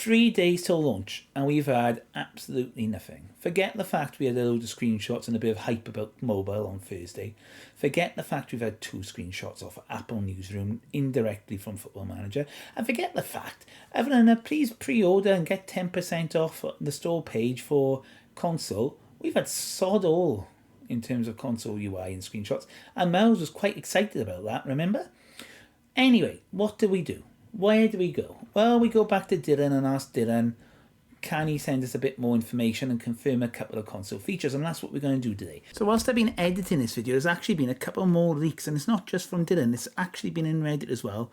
3 days till launch and we've had absolutely nothing. Forget the fact we had a load of screenshots and a bit of hype about mobile on Thursday. Forget the fact we've had 2 screenshots off Apple Newsroom indirectly from Football Manager. And forget the fact, other than a please pre-order and get 10% off the store page for console, we've had sod all in terms of console UI and screenshots. And Miles was quite excited about that, remember? Anyway, what do we do? Where do we go? Well, we go back to Dylan and ask Dylan, can he send us a bit more information and confirm a couple of console features? And that's what we're going to do today. So whilst I've been editing this video, there's actually been a couple more leaks, and it's not just from Dylan, it's actually been in Reddit as well.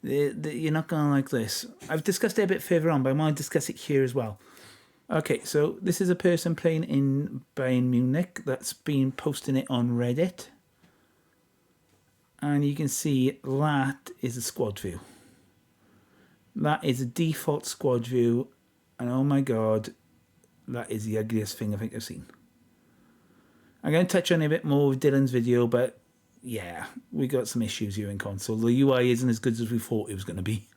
You're not going to like this. I've discussed it a bit further on, but I want to discuss it here as well. Okay, so this is a person playing in Bayern Munich that's been posting it on Reddit. And you can see that is a squad view. That is a default squad view, and oh my god, that is the ugliest thing I think I've seen. I'm going to touch on it a bit more with Dylan's video, but yeah, we got some issues here in console. The UI isn't as good as we thought it was going to be.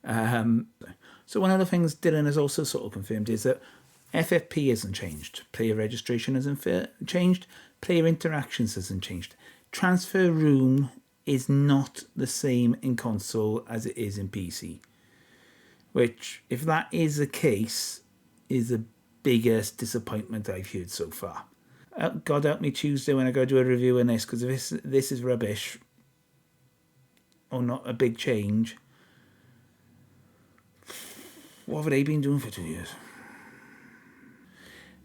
So one of the things Dylan has also sort of confirmed is that FFP hasn't changed. Player registration hasn't changed. Player interactions hasn't changed. Transfer room is not the same in console as it is in PC. Which, if that is the case, is the biggest disappointment I've heard so far. God help me Tuesday when I go do a review on this, because if this is rubbish, or not a big change, what have they been doing for 2 years?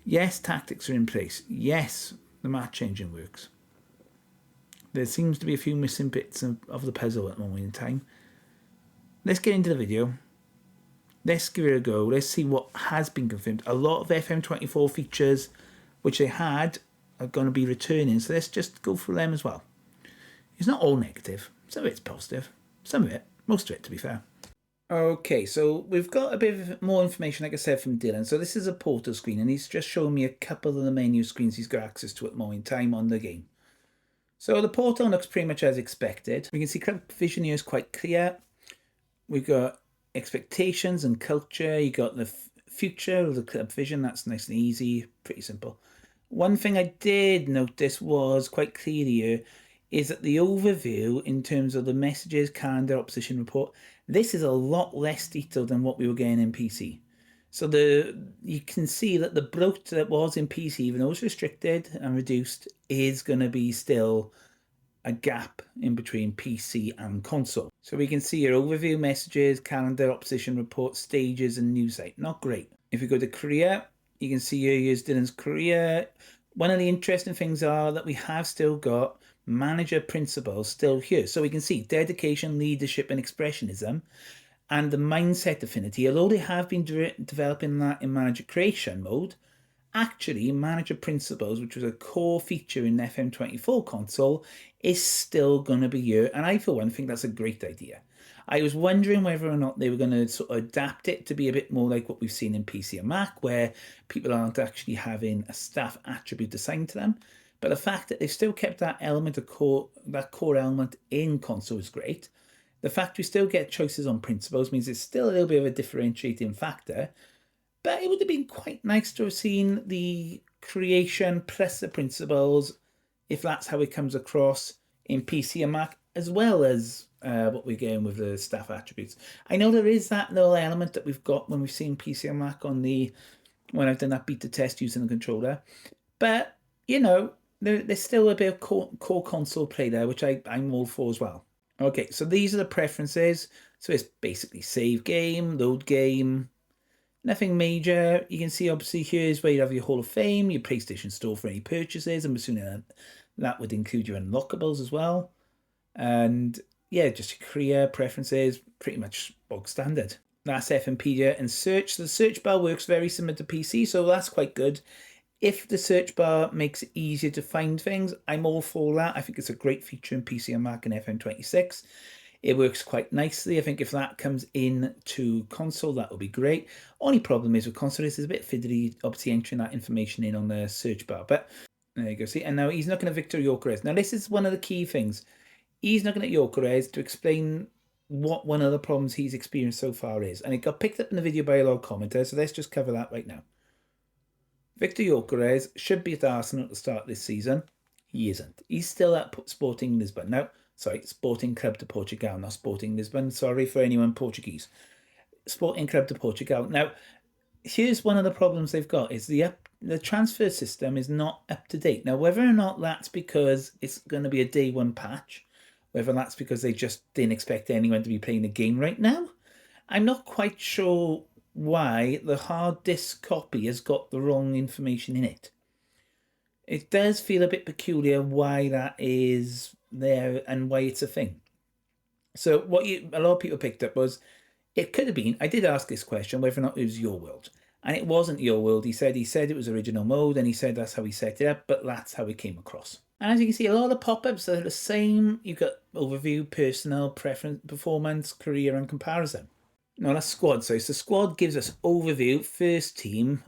Yes, tactics are in place. Yes, the map changing works. There seems to be a few missing bits of the puzzle at the moment in time. Let's get into the video. Let's give it a go. Let's see what has been confirmed. A lot of FM24 features, which they had, are going to be returning. So let's just go through them as well. It's not all negative. Some of it's positive. Some of it. Most of it, to be fair. Okay, so we've got a bit of more information, like I said, from Dylan. So this is a portal screen, and he's just showing me a couple of the menu screens he's got access to at the moment in time on the game. So the portal looks pretty much as expected. We can see club vision here is quite clear. We've got expectations and culture. You got the future of the club vision. That's nice and easy, pretty simple. One thing I did notice was quite clear here is that the overview in terms of the messages, calendar, opposition report, this is a lot less detailed than what we were getting in PC. So you can see that the bloat that was in PC, even though it's restricted and reduced, is going to be still a gap in between PC and console. So we can see your overview, messages, calendar, opposition report, stages, and news site. Not great. If we go to career, you can see here here's Dylan's career. One of the interesting things are that we have still got manager principles still here. So we can see dedication, leadership, and expressionism, and the mindset affinity. Although they have been developing that in manager creation mode, actually, manager principles, which was a core feature in FM24 console, is still going to be here. And I, for one, think that's a great idea. I was wondering whether or not they were going to sort of adapt it to be a bit more like what we've seen in PC and Mac, where people aren't actually having a staff attribute assigned to them. But the fact that they've still kept that element of that core element in console is great. The fact we still get choices on principles means it's still a little bit of a differentiating factor. But it would have been quite nice to have seen the creation plus the principles, if that's how it comes across in PC and Mac, as well as what we're getting with the staff attributes. I know there is that little element that we've got when we've seen PC and Mac when I've done that beta test using the controller. But, you know, there's still a bit of core console play there, which I'm all for as well. Okay, so these are the preferences. So it's basically save game, load game. Nothing major. You can see obviously here's where you have your Hall of Fame, your PlayStation Store for any purchases. I'm assuming that would include your unlockables as well. And yeah, just your career preferences, pretty much bog standard. That's FMpedia and search. The search bar works very similar to PC, so that's quite good. If the search bar makes it easier to find things, I'm all for that. I think it's a great feature in PC and Mac and FM26. It works quite nicely. I think if that comes into console, that will be great. Only problem is with console is it's a bit fiddly, obviously entering that information in on the search bar. But there you go. See, and now he's looking at Victor Gyökeres. Now this is one of the key things. He's looking at Gyökeres to explain what one of the problems he's experienced so far is. And it got picked up in the video by a lot of commenters, so let's just cover that right now. Victor Gyökeres should be at Arsenal at the start of this season. He isn't. He's still at Sporting Lisbon. Now, sorry, Sporting Club de Portugal, not Sporting Lisbon. Sorry for anyone Portuguese. Sporting Club de Portugal. Now, here's one of the problems they've got is the transfer system is not up to date. Now, whether or not that's because it's going to be a day one patch, whether that's because they just didn't expect anyone to be playing the game right now, I'm not quite sure why the hard disk copy has got the wrong information in it. It does feel a bit peculiar why that is there and why it's a thing. So what a lot of people picked up was, it could have been, I did ask this question, whether or not it was your world. And it wasn't your world. He said it was original mode, and he said that's how he set it up, but that's how it came across. And as you can see, a lot of the pop-ups are the same. You've got overview, personal, preference, performance, career, and comparison. No, that's squad. So squad gives us overview, first team.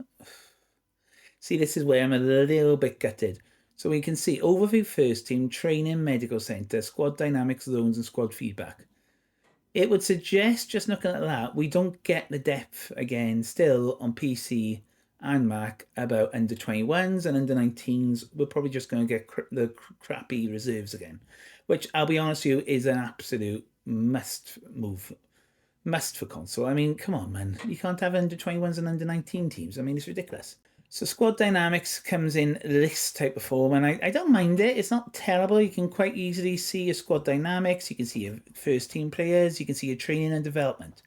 See, this is where I'm a little bit gutted. So we can see overview, first team, training, medical centre, squad dynamics, zones, and squad feedback. It would suggest, just looking at that, we don't get the depth again still on PC and Mac about under 21s and under 19s. We're probably just going to get the crappy reserves again, which I'll be honest with you is an absolute must for console. I mean, come on, man. You can't have under 21s and under 19 teams. I mean, it's ridiculous. So squad dynamics comes in this type of form, and I don't mind it. It's not terrible. You can quite easily see your squad dynamics. You can see your first team players. You can see your training and development.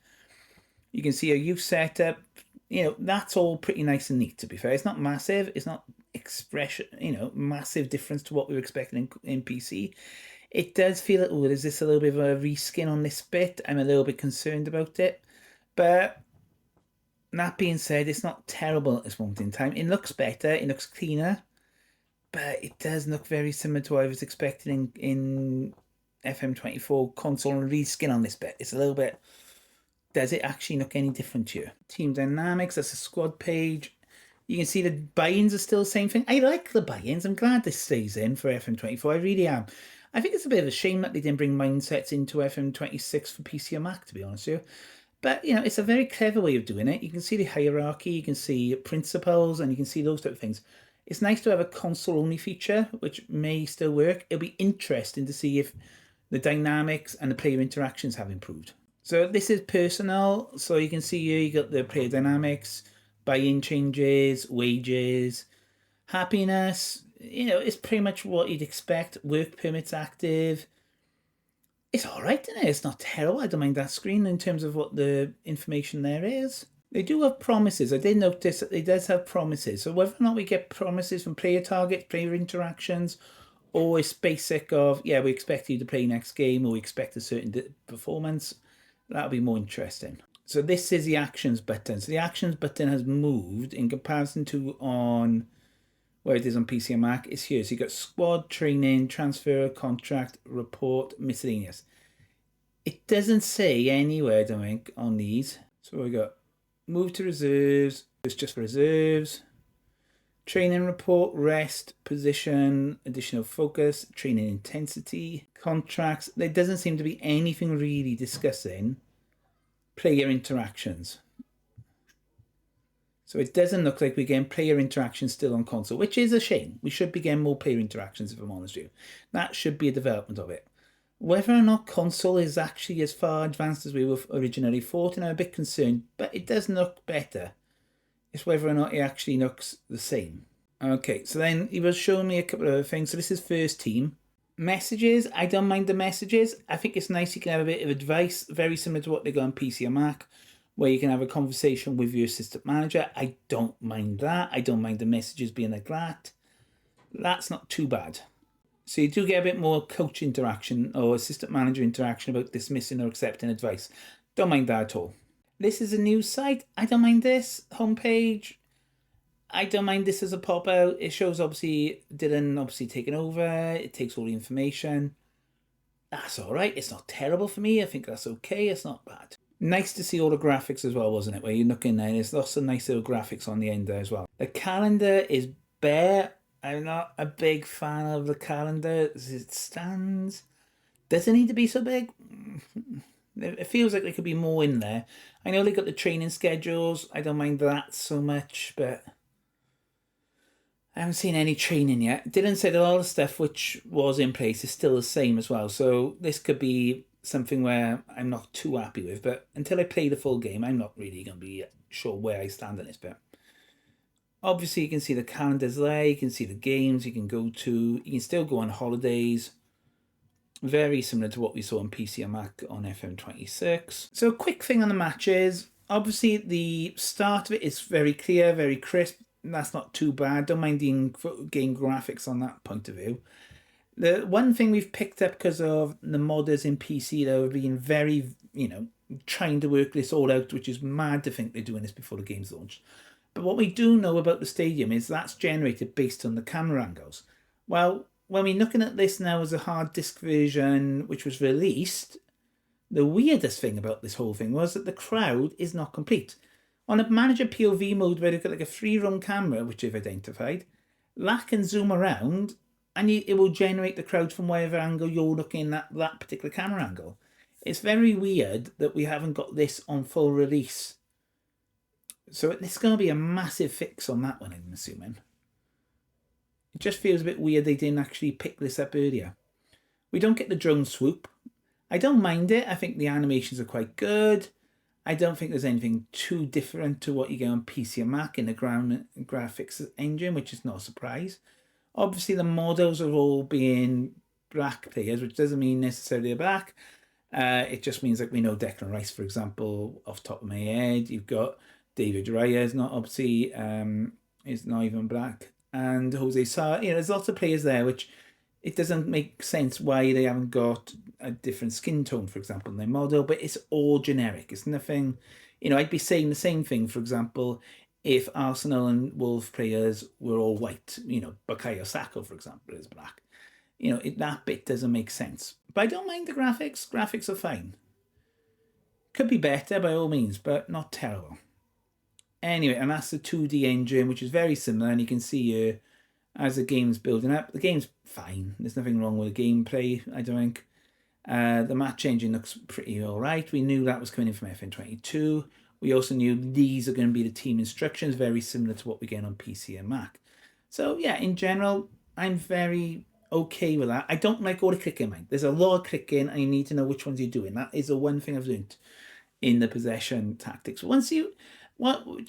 You can see your youth setup. You know, that's all pretty nice and neat, to be fair. It's not massive. It's not massive difference to what we were expecting in PC. It does feel like, oh, is this a little bit of a reskin on this bit? I'm a little bit concerned about it. But that being said, it's not terrible at this moment in time. It looks better, it looks cleaner, but it does look very similar to what I was expecting in FM24 console and reskin on this bit. It's a little bit, does it actually look any different here? Team dynamics, that's a squad page. You can see the buy-ins are still the same thing. I like the buy-ins. I'm glad this stays in for FM24. I really am. I think it's a bit of a shame that they didn't bring mindsets into FM26 for PC or Mac, to be honest with you. But, you know, it's a very clever way of doing it. You can see the hierarchy, you can see principles, and you can see those type of things. It's nice to have a console-only feature, which may still work. It'll be interesting to see if the dynamics and the player interactions have improved. So this is personal. So you can see here you got the player dynamics, buy-in changes, wages, happiness. You know, it's pretty much what you'd expect. Work permits active. It's all right, isn't it? It's not terrible. I don't mind that screen in terms of what the information there is. They do have promises. I did notice that it does have promises. So whether or not we get promises from player targets, player interactions, or it's basic of, yeah, we expect you to play next game, or we expect a certain performance, that'll be more interesting. So this is the actions button. So the actions button has moved in comparison to on where it is on PC and Mac. It's here. So you've got squad, training, transfer, contract, report, miscellaneous. It doesn't say anywhere, I don't think, on these. So we got move to reserves. It's just for reserves. Training report, rest, position, additional focus, training intensity, contracts. There doesn't seem to be anything really discussing player interactions. So it doesn't look like we're getting player interactions still on console, which is a shame. We should be getting more player interactions, if I'm honest with you. That should be a development of it. Whether or not console is actually as far advanced as we were originally thought, and I'm a bit concerned, but it does look better. It's whether or not it actually looks the same. Okay, so then he was showing me a couple of other things. So this is first team. Messages, I don't mind the messages. I think it's nice you can have a bit of advice, very similar to what they got on PC or Mac, where you can have a conversation with your assistant manager. I don't mind that. I don't mind the messages being like that. That's not too bad. So you do get a bit more coach interaction or assistant manager interaction about dismissing or accepting advice. Don't mind that at all. This is a news site. I don't mind this. Homepage. I don't mind this as a pop-out. It shows obviously Dylan taking over. It takes all the information. That's all right. It's not terrible for me. I think that's okay. It's not bad. Nice to see all the graphics as well, wasn't it? Where you're looking there, there's lots of nice little graphics on the end there as well. The calendar is bare. I'm not a big fan of the calendar as it stands. Does it need to be so big? It feels like there could be more in there. I know they got the training schedules. I don't mind that so much, but I haven't seen any training yet. Dylan said a lot of stuff which was in place is still the same as well. So this could be something where I'm not too happy with. But until I play the full game, I'm not really going to be sure where I stand on this bit. Obviously, you can see the calendars there. You can see the games you can go to. You can still go on holidays. Very similar to what we saw on PC and Mac on FM26. So a quick thing on the matches. Obviously, the start of it is very clear, very crisp. That's not too bad. Don't mind the in-game graphics on that point of view. The one thing we've picked up because of the modders in PC, though, have been very, trying to work this all out, which is mad to think they're doing this before the game's launched. But what we do know about the stadium is that's generated based on the camera angles. Well, when we're looking at this now as a hard disk version, which was released, the weirdest thing about this whole thing was that the crowd is not complete. On a manager POV mode where they've got like a 3-room camera, which they've identified, that can zoom around and it will generate the crowd from whatever angle you're looking at that particular camera angle. It's very weird that we haven't got this on full release. So it's going to be a massive fix on that one, I'm assuming. It just feels a bit weird they didn't actually pick this up earlier. We don't get the drone swoop. I don't mind it. I think the animations are quite good. I don't think there's anything too different to what you get on PC and Mac in the graphics engine, which is not a surprise. Obviously, the models are all being black players, which doesn't mean necessarily they're black. It just means like we know Declan Rice, for example, off the top of my head. You've got David Raya is not obviously is not even black, and Jose Sa. There's lots of players there, which it doesn't make sense why they haven't got a different skin tone, for example, in their model, but it's all generic. It's nothing, I'd be saying the same thing, for example, if Arsenal and Wolves players were all white, Bukayo Saka, for example, is black. That bit doesn't make sense. But I don't mind the graphics. Graphics are fine. Could be better by all means, but not terrible. Anyway, and that's the 2D engine, which is very similar, and you can see here, as the game's building up, the game's fine. There's nothing wrong with the gameplay, I don't think. The match engine looks pretty alright. We knew that was coming in from FN22. We also knew these are going to be the team instructions, very similar to what we get on PC and Mac. So yeah, in general, I'm very okay with that. I don't like all the clicking, mate. There's a lot of clicking, and you need to know which ones you're doing. That is the one thing I've learned in the possession tactics. Do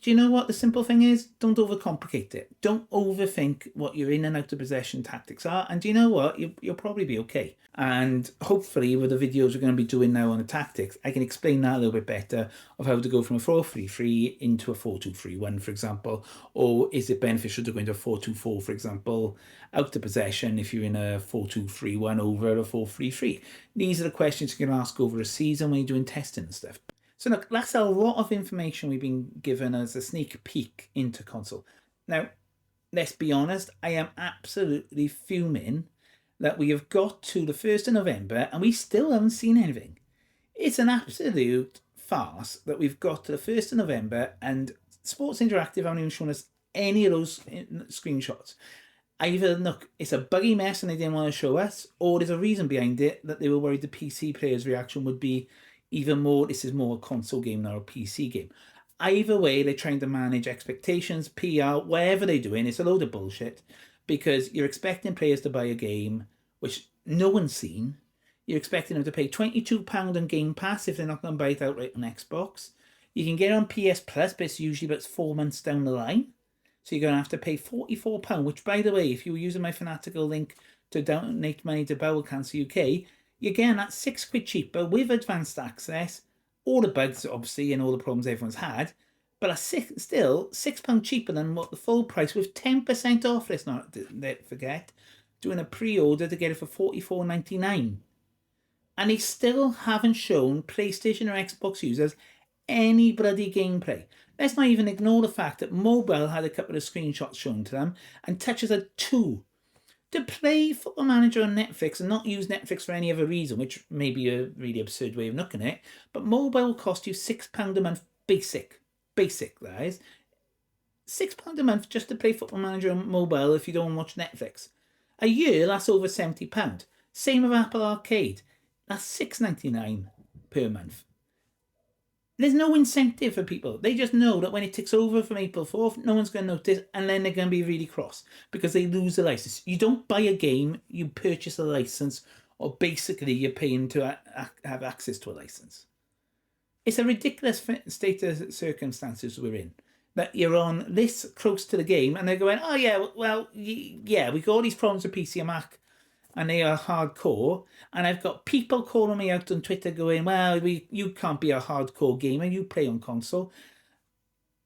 you know what the simple thing is? Don't overcomplicate it. Don't overthink what your in and out of possession tactics are. And do you know what? You'll probably be okay. And hopefully with the videos we're going to be doing now on the tactics, I can explain that a little bit better of how to go from a 4-3-3 into a 4-2-3-1, for example. Or is it beneficial to go into a 4-2-4, for example, out of possession if you're in a 4-2-3-1 over a 4-3-3? These are the questions you can ask over a season when you're doing testing and stuff. So look, that's a lot of information we've been given as a sneak peek into console. Now, let's be honest, I am absolutely fuming that we have got to the 1st of November and we still haven't seen anything. It's an absolute farce that we've got to the 1st of November and Sports Interactive haven't even shown us any of those screenshots. Either, look, it's a buggy mess and they didn't want to show us, or there's a reason behind it that they were worried the PC players' reaction would be even more, this is more a console game than a PC game. Either way, they're trying to manage expectations, PR, whatever they're doing. It's a load of bullshit because you're expecting players to buy a game which no one's seen. You're expecting them to pay £22 on Game Pass if they're not going to buy it outright on Xbox. You can get it on PS Plus, but it's usually about 4 months down the line. So you're going to have to pay £44, which, by the way, if you were using my fanatical link to donate money to Bowel Cancer UK, you're getting that £6 cheaper with advanced access, all the bugs, obviously, and all the problems everyone's had, but still £6 cheaper than what the full price with 10% off. Let's not forget, doing a pre-order to get it for $44.99. And they still haven't shown PlayStation or Xbox users any bloody gameplay. Let's not even ignore the fact that mobile had a couple of screenshots shown to them, and touches a 2. To play Football Manager on Netflix and not use Netflix for any other reason, which may be a really absurd way of looking at it, but mobile will cost you £6 a month basic, that is. £6 a month just to play Football Manager on mobile if you don't watch Netflix. A year, that's over £70. Same with Apple Arcade. That's $6.99. per month. There's no incentive for people. They just know that when it ticks over from April 4th, no one's going to notice, and then they're going to be really cross because they lose the license. You don't buy a game, you purchase a license, or basically you're paying to have access to a license. It's a ridiculous state of circumstances we're in, that you're on this close to the game and they're going, oh yeah, well, yeah, we got all these problems with PC and Mac and they are hardcore. And I've got people calling me out on Twitter going, well, you can't be a hardcore gamer, you play on console.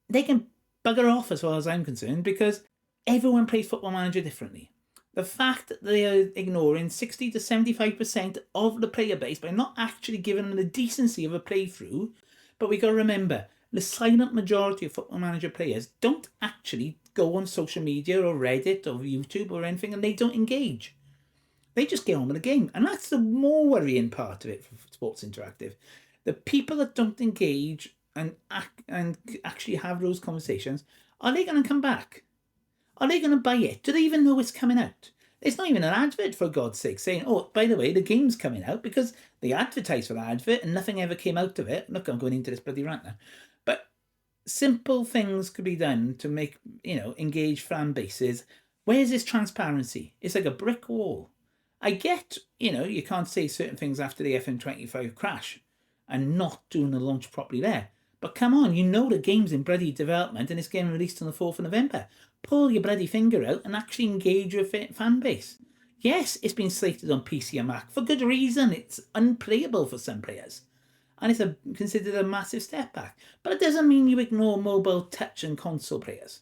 They can bugger off as far as I'm concerned, because everyone plays Football Manager differently. The fact that they are ignoring 60 to 75% of the player base by not actually giving them the decency of a playthrough. But we got to remember, the silent majority of Football Manager players don't actually go on social media or Reddit or YouTube or anything, and they don't engage. They just get on with the game. And that's the more worrying part of it for Sports Interactive. The people that don't engage and actually have those conversations, are they going to come back? Are they going to buy it? Do they even know it's coming out? It's not even an advert, for God's sake, saying, oh, by the way, the game's coming out, because they advertised for the advert and nothing ever came out of it. Look, I'm going into this bloody rant now. But simple things could be done to make, engage fan bases. Where's this transparency? It's like a brick wall. I get, you can't say certain things after the FM25 crash and not doing the launch properly there. But come on, the game's in bloody development and it's getting released on the 4th of November. Pull your bloody finger out and actually engage your fan base. Yes, it's been slated on PC and Mac for good reason. It's unplayable for some players. And it's considered a massive step back. But it doesn't mean you ignore mobile, touch and console players.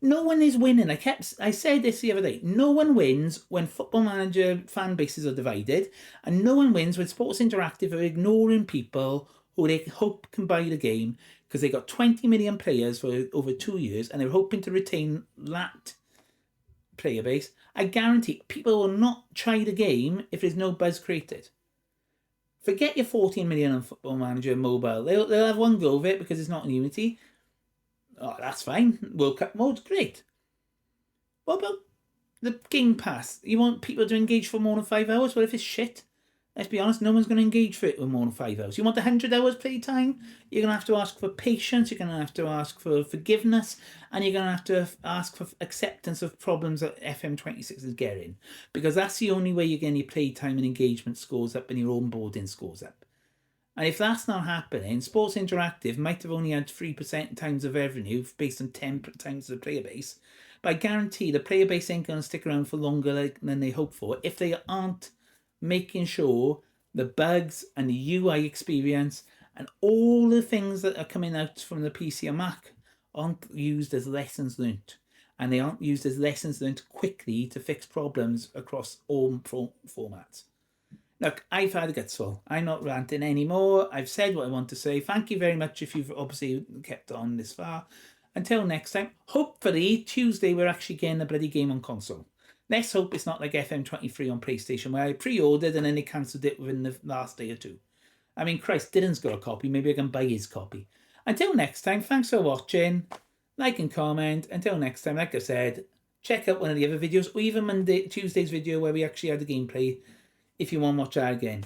No one is winning. I said this the other day. No one wins when Football Manager fan bases are divided, and no one wins when Sports Interactive are ignoring people who they hope can buy the game because they got 20 million players for over 2 years and they're hoping to retain that player base. I guarantee people will not try the game if there's no buzz created. Forget your 14 million on Football Manager mobile. They'll have one go of it because it's not in Unity. Oh, that's fine. World Cup mode's great. What about the Game Pass? You want people to engage for more than 5 hours? Well, if it's shit, let's be honest, no one's going to engage for it for more than 5 hours. You want 100 hours playtime? You're going to have to ask for patience, you're going to have to ask for forgiveness, and you're going to have to ask for acceptance of problems that FM26 is getting. Because that's the only way you're getting your playtime and engagement scores up and your onboarding scores up. And if that's not happening, Sports Interactive might have only had 3% times of revenue based on 10 times the player base. But I guarantee the player base ain't going to stick around for longer than they hope for if they aren't making sure the bugs and the UI experience and all the things that are coming out from the PC and Mac aren't used as lessons learnt. And they aren't used as lessons learnt quickly to fix problems across all formats. Look, I've had a gutsful. I'm not ranting anymore. I've said what I want to say. Thank you very much if you've obviously kept on this far. Until next time, hopefully Tuesday we're actually getting a bloody game on console. Let's hope it's not like FM23 on PlayStation where I pre-ordered and then they cancelled it within the last day or two. I mean, Christ, Dylan's got a copy. Maybe I can buy his copy. Until next time, thanks for watching. Like and comment. Until next time, like I said, check out one of the other videos or even Tuesday's video where we actually had the gameplay if you want to watch that again.